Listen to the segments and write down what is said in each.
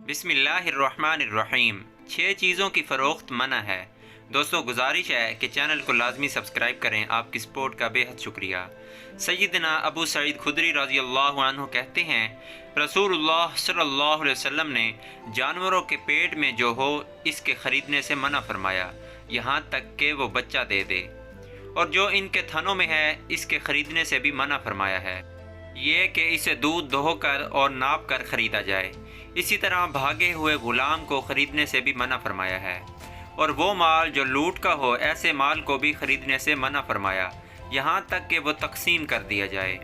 بسم اللہ الرحمن الرحیم 6 چیزوں کی فروخت منع ہے۔ دوستوں گزارش ہے کہ چینل کو لازمی سبسکرائب کریں، آپ کی سپورٹ کا بے حد شکریہ۔ سیدنا ابو سعید خدری رضی اللہ عنہ کہتے ہیں، رسول اللہ صلی اللہ علیہ وسلم نے جانوروں کے پیٹ میں جو ہو اس کے خریدنے سے منع فرمایا، یہاں تک کہ وہ بچہ دے دے، اور جو ان کے تھنوں میں ہے اس کے خریدنے سے بھی منع فرمایا ہے، یہ کہ اسے دودھ دہو کر اور ناپ کر خریدا جائے۔ اسی طرح بھاگے ہوئے غلام کو خریدنے سے بھی منع فرمایا ہے، اور وہ مال جو لوٹ کا ہو ایسے مال کو بھی خریدنے سے منع فرمایا، یہاں تک کہ وہ تقسیم کر دیا جائے،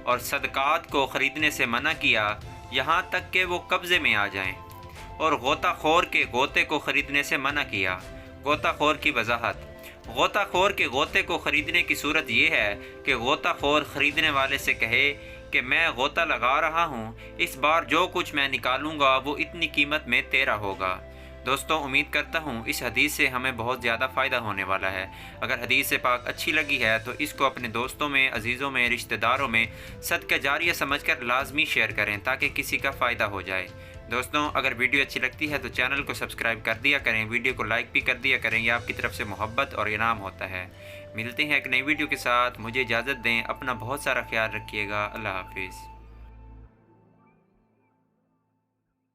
اور صدقات کو خریدنے سے منع کیا یہاں تک کہ وہ قبضے میں آ جائیں، اور غوطہ خور کے غوطے کو خریدنے سے منع کیا۔ غوطہ خور کی وضاحت: غوطہ خور کے غوطے کو خریدنے کی صورت یہ ہے کہ غوطہ خور خریدنے والے سے کہے کہ میں غوطہ لگا رہا ہوں، اس بار جو کچھ میں نکالوں گا وہ اتنی قیمت میں تیرا ہوگا۔ دوستوں امید کرتا ہوں اس حدیث سے ہمیں بہت زیادہ فائدہ ہونے والا ہے۔ اگر حدیث پاک اچھی لگی ہے تو اس کو اپنے دوستوں میں، عزیزوں میں، رشتہ داروں میں صدقہ جاریہ سمجھ کر لازمی شیئر کریں تاکہ کسی کا فائدہ ہو جائے۔ دوستوں اگر ویڈیو اچھی لگتی ہے تو چینل کو سبسکرائب کر دیا کریں، ویڈیو کو لائک بھی کر دیا کریں، یہ آپ کی طرف سے محبت اور انعام ہوتا ہے۔ ملتے ہیں ایک نئی ویڈیو کے ساتھ، مجھے اجازت دیں، اپنا بہت سارا خیال رکھیے گا، اللہ حافظ۔